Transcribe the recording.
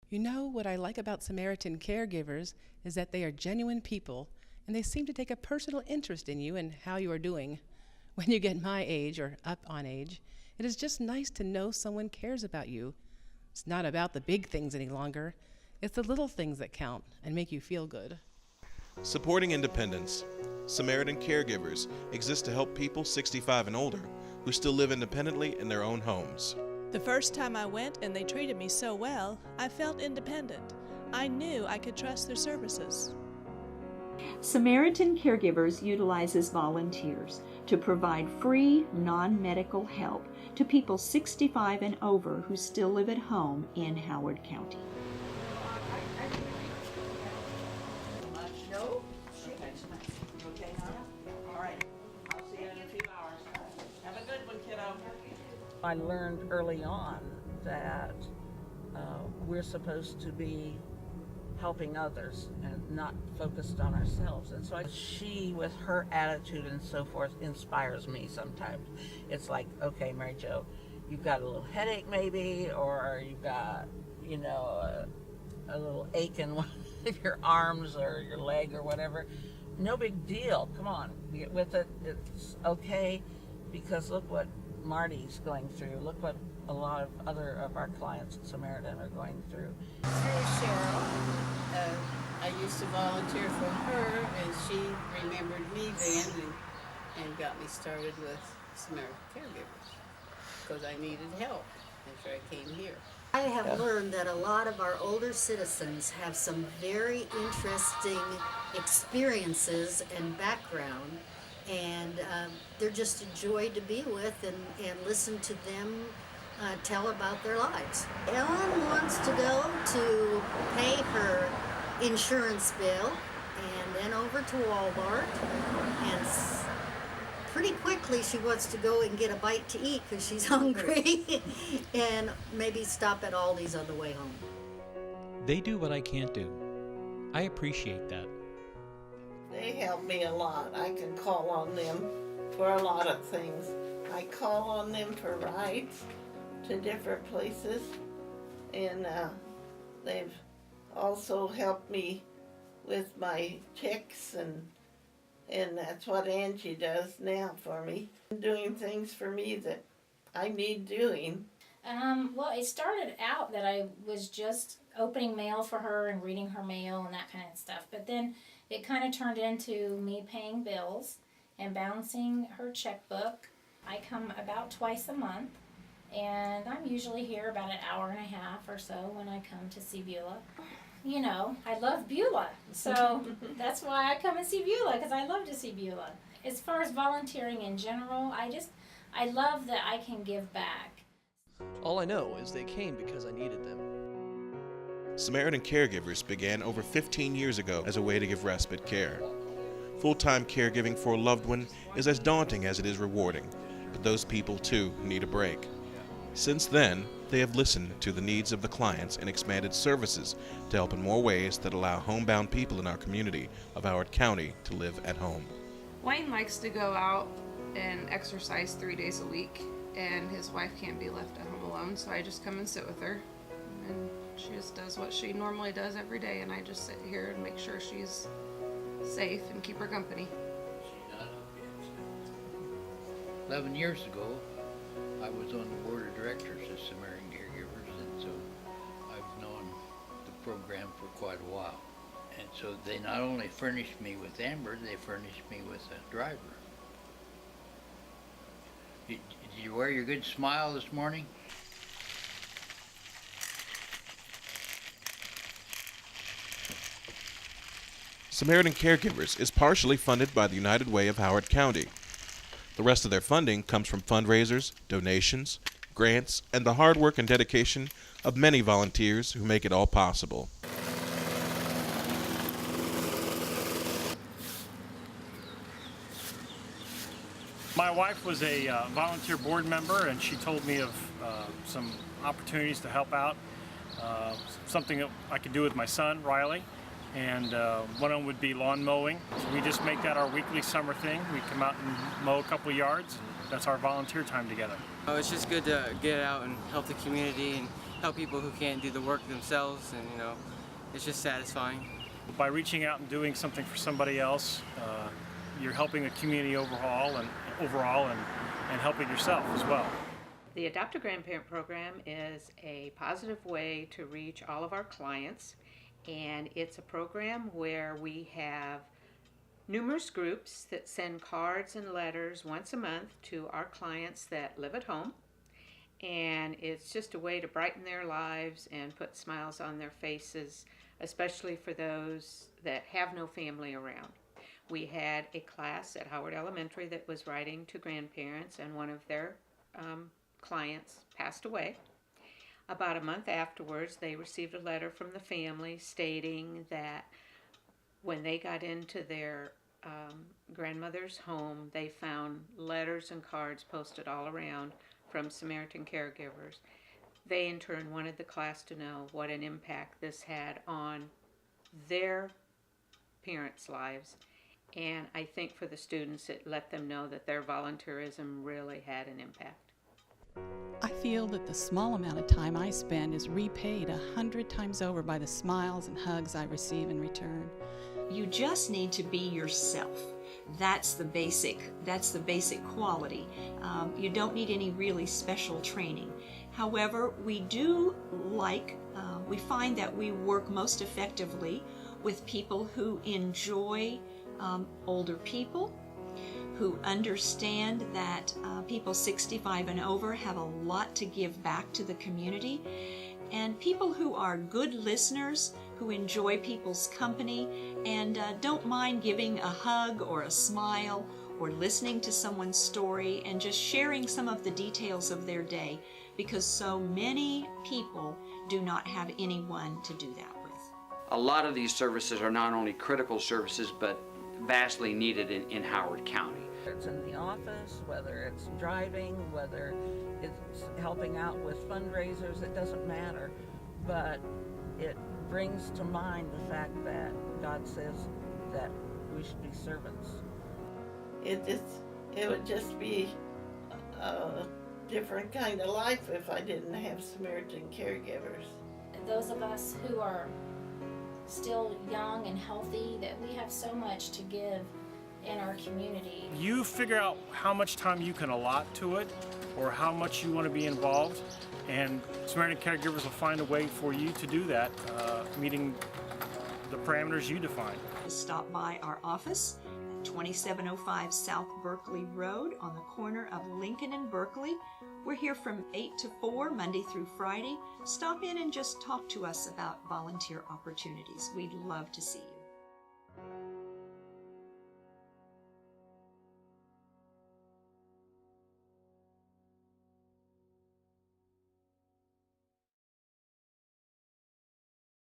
You know, what I like about Samaritan Caregivers is that they are genuine people, and they seem to take a personal interest in you and how you are doing. When you get my age or up on age, it is just nice to know someone cares about you. It's not about the big things any longer. It's the little things that count and make you feel good. Supporting independence. Samaritan Caregivers exists to help people 65 and older who still live independently in their own homes. The first time I went and they treated me so well, I felt independent. I knew I could trust their services. Samaritan Caregivers utilizes volunteers to provide free, non-medical help to people 65 and over who still live at home in Howard County. No? Okay, all right. I'll see you in a few hours. Have a good one, kiddo. I learned early on that we're supposed to be helping others and not focused on ourselves. And so she, with her attitude and so forth, inspires me sometimes. It's like, okay, Mary Jo, you've got a little headache maybe, or you've got, a little ache in one of your arms or your leg or whatever. No big deal. Come on, get with it. It's okay, because look what Marty's going through. Look what a lot of other of our clients at Samaritan are going through. Here's Cheryl. I used to volunteer for her, and she remembered me then and got me started with Samaritan Caregivers because I needed help after I came here. I have learned that a lot of our older citizens have some very interesting experiences and background, and they're just a joy to be with and listen to them tell about their lives. Ellen wants to go to pay her insurance bill and then over to Walmart, and pretty quickly she wants to go and get a bite to eat because she's hungry and maybe stop at Aldi's on the way home. They do what I can't do. I appreciate that. They help me a lot. I can call on them for a lot of things. I call on them for rides to different places, and they've also helped me with my checks, and that's what Angie does now for me, doing things for me that I need doing. Well, it started out that I was just opening mail for her and reading her mail and that kind of stuff, but then it kind of turned into me paying bills and balancing her checkbook. I come about twice a month, and I'm usually here about an hour and a half or so when I come to see Beulah. You know, I love Beulah, so that's why I come and see Beulah, because I love to see Beulah. As far as volunteering in general, I love that I can give back. All I know is they came because I needed them. Samaritan Caregivers began over 15 years ago as a way to give respite care. Full-time caregiving for a loved one is as daunting as it is rewarding, but those people too need a break. Since then, they have listened to the needs of the clients and expanded services to help in more ways that allow homebound people in our community of Howard County to live at home. Wayne likes to go out and exercise 3 days a week, and his wife can't be left at home alone, so I just come and sit with her, and she just does what she normally does every day, and I just sit here and make sure she's safe and keep her company. 11 years ago, I was on the board of directors of Samaritan Caregivers, and so I've known the program for quite a while. And so they not only furnished me with Amber, they furnished me with a driver. Did you wear your good smile this morning? Samaritan Caregivers is partially funded by the United Way of Howard County. The rest of their funding comes from fundraisers, donations, grants, and the hard work and dedication of many volunteers who make it all possible. My wife was a volunteer board member, and she told me of some opportunities to help out, something that I could do with my son, Riley, and one of them would be lawn mowing. So we just make that our weekly summer thing. We come out and mow a couple yards, and that's our volunteer time together. It's just good to get out and help the community and help people who can't do the work themselves, and it's just satisfying. By reaching out and doing something for somebody else, you're helping a community overall and helping yourself as well. The Adopt a Grandparent program is a positive way to reach all of our clients, and it's a program where we have numerous groups that send cards and letters once a month to our clients that live at home, and it's just a way to brighten their lives and put smiles on their faces, especially for those that have no family around. We had a class at Howard Elementary that was writing to grandparents, and one of their clients passed away. About a month afterwards, they received a letter from the family stating that when they got into their grandmother's home, they found letters and cards posted all around from Samaritan Caregivers. They in turn wanted the class to know what an impact this had on their parents' lives, and I think for the students it let them know that their volunteerism really had an impact. I feel that the small amount of time I spend is repaid 100 times over by the smiles and hugs I receive in return. You just need to be yourself. That's the basic quality. You don't need any really special training. However, we find that we work most effectively with people who enjoy older people, who understand that people 65 and over have a lot to give back to the community, and people who are good listeners, who enjoy people's company and don't mind giving a hug or a smile or listening to someone's story and just sharing some of the details of their day, because so many people do not have anyone to do that with. A lot of these services are not only critical services but vastly needed in Howard County. It's in the office, whether it's driving, whether it's helping out with fundraisers, it doesn't matter. But it brings to mind the fact that God says that we should be servants. It would just be a different kind of life if I didn't have Samaritan Caregivers. Those of us who are still young and healthy, that we have so much to give in our community. You figure out how much time you can allot to it or how much you want to be involved, and Samaritan Caregivers will find a way for you to do that, meeting the parameters you define. Stop by our office at 2705 South Berkeley Road on the corner of Lincoln and Berkeley. We're here from 8 to 4, Monday through Friday. Stop in and just talk to us about volunteer opportunities. We'd love to see you.